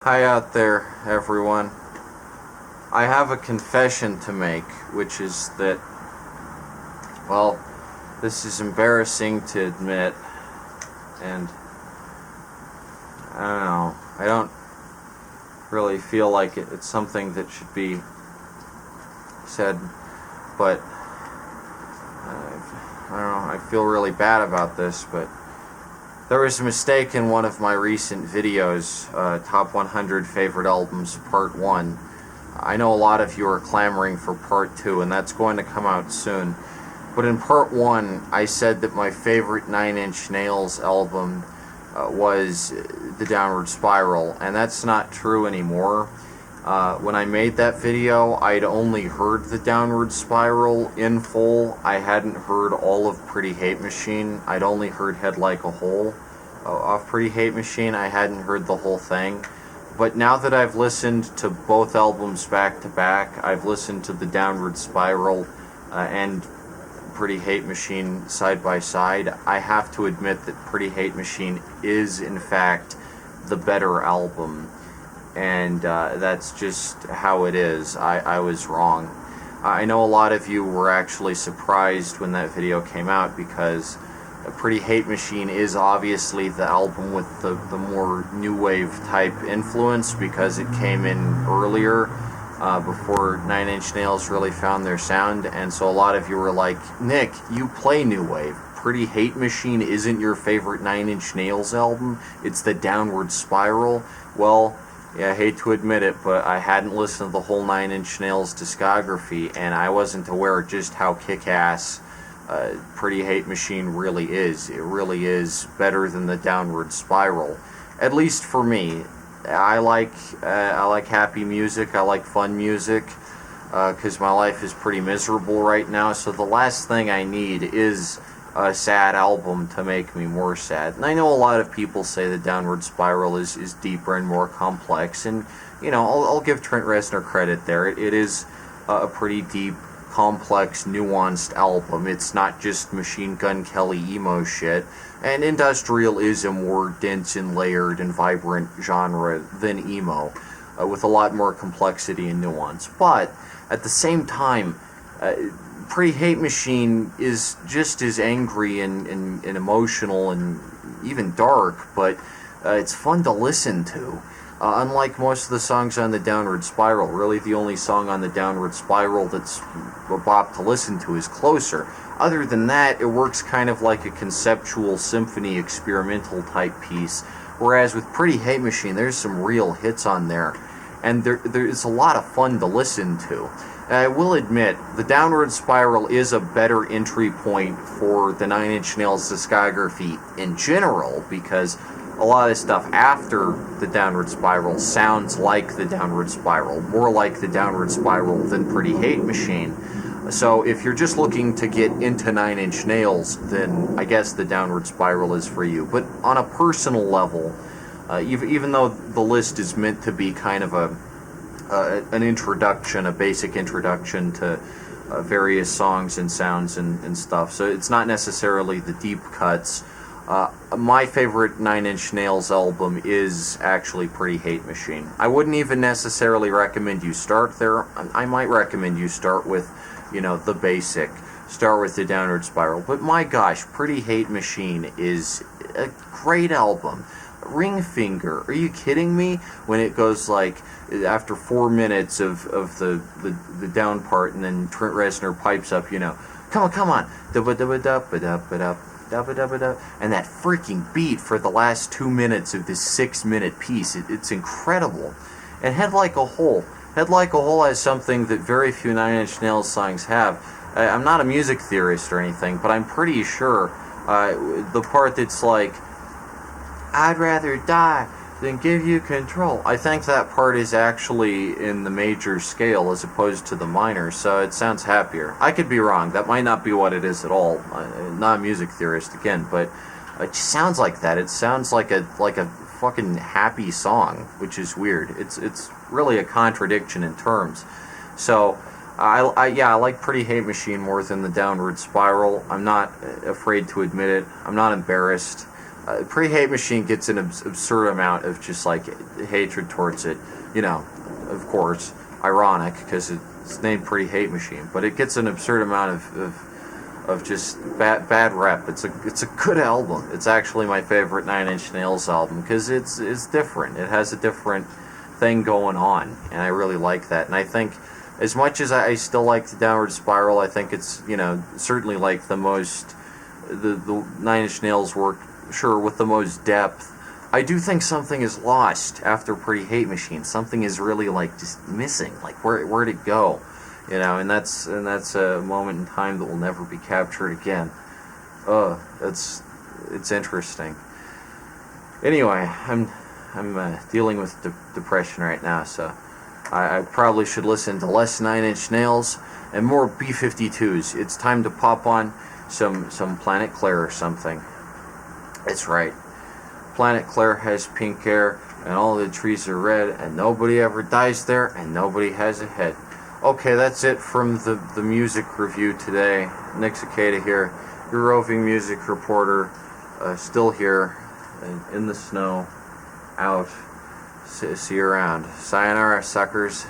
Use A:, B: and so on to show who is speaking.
A: Hi out there, everyone. I have a confession to make, which is that, well, this is embarrassing to admit, and I don't know, I don't really feel like it's something that should be said, but I don't know, I feel really bad about this, but there was a mistake in one of my recent videos, Top 100 Favorite Albums Part 1. I know a lot of you are clamoring for Part 2, and that's going to come out soon. But in Part 1, I said that my favorite Nine Inch Nails album was The Downward Spiral, and that's not true anymore. When I made that video, I'd only heard The Downward Spiral in full. I hadn't heard all of Pretty Hate Machine. I'd only heard Head Like a Hole off Pretty Hate Machine. I hadn't heard the whole thing. But now that I've listened to both albums back to back, I've listened to The Downward Spiral and Pretty Hate Machine side by side, I have to admit that Pretty Hate Machine is, in fact, the better album. And that's just how it is. I was wrong. I know a lot of you were actually surprised when that video came out because Pretty Hate Machine is obviously the album with the more new wave type influence because it came in earlier before Nine Inch Nails really found their sound, and so a lot of you were like, Nick, you play new wave. Pretty Hate Machine isn't your favorite Nine Inch Nails album, it's The Downward Spiral. Well, yeah, I hate to admit it, but I hadn't listened to the whole Nine Inch Nails discography, and I wasn't aware just how kick-ass Pretty Hate Machine really is. It really is better than The Downward Spiral, at least for me. I like happy music. I like fun music because my life is pretty miserable right now. So the last thing I need is a sad album to make me more sad. And I know a lot of people say The Downward Spiral is deeper and more complex, and you know I'll give Trent Reznor credit there. It is a pretty deep, complex, nuanced album. It's not just Machine Gun Kelly emo shit, and industrial is a more dense and layered and vibrant genre than emo, with a lot more complexity and nuance. But at the same time, Pretty Hate Machine is just as angry and emotional and even dark, but it's fun to listen to. Unlike most of the songs on The Downward Spiral, really the only song on The Downward Spiral that's a bop to listen to is Closer. Other than that, it works kind of like a conceptual symphony experimental type piece, whereas with Pretty Hate Machine, there's some real hits on there, and there's a lot of fun to listen to. I will admit, The Downward Spiral is a better entry point for the Nine Inch Nails discography in general, because a lot of stuff after The Downward Spiral sounds like The Downward Spiral, more like The Downward Spiral than Pretty Hate Machine. So if you're just looking to get into Nine Inch Nails, then I guess The Downward Spiral is for you. But on a personal level, even though the list is meant to be kind of an introduction, a basic introduction to various songs and sounds and stuff, so it's not necessarily the deep cuts. My favorite Nine Inch Nails album is actually Pretty Hate Machine. I wouldn't even necessarily recommend you start there. I might recommend you start with, you know, the basic. Start with The Downward Spiral. But my gosh, Pretty Hate Machine is a great album. Ring Finger, are you kidding me? When it goes like, after 4 minutes of the down part, and then Trent Reznor pipes up, you know, come on, and that freaking beat for the last 2 minutes of this 6-minute piece, it's incredible. And Head Like a Hole has something that very few Nine Inch Nails songs have. I'm not a music theorist or anything, but I'm pretty sure the part that's like, I'd rather die than give you control, I think that part is actually in the major scale as opposed to the minor, so it sounds happier. I could be wrong. That might not be what it is at all. I'm not a music theorist again, but it just sounds like that. It sounds like a fucking happy song, which is weird. It's really a contradiction in terms. So I like Pretty Hate Machine more than The Downward Spiral. I'm not afraid to admit it. I'm not embarrassed. Pre-Hate Machine gets an absurd amount of just like hatred towards it. You know, of course, ironic because it's named Pre-Hate Machine, but it gets an absurd amount of just bad rep. It's a good album. It's actually my favorite Nine Inch Nails album because it's different. It has a different thing going on, and I really like that. And I think, as much as I still like the Downward Spiral, I think it's, you know, certainly like the Nine Inch Nails work, sure, with the most depth. I do think something is lost after Pre-Hate Machine. Something is really like just missing. Like where'd it go? You know, and that's a moment in time that will never be captured again. It's interesting. Anyway, I'm dealing with depression right now, so I probably should listen to less Nine Inch Nails and more B-52s. It's time to pop on some Planet Claire or something. That's right. Planet Claire has pink hair, and all the trees are red, and nobody ever dies there, and nobody has a head. Okay, that's it from the music review today. Nick Cicada here, your roving music reporter, still here, in the snow, out. See you around. Sayonara, suckers.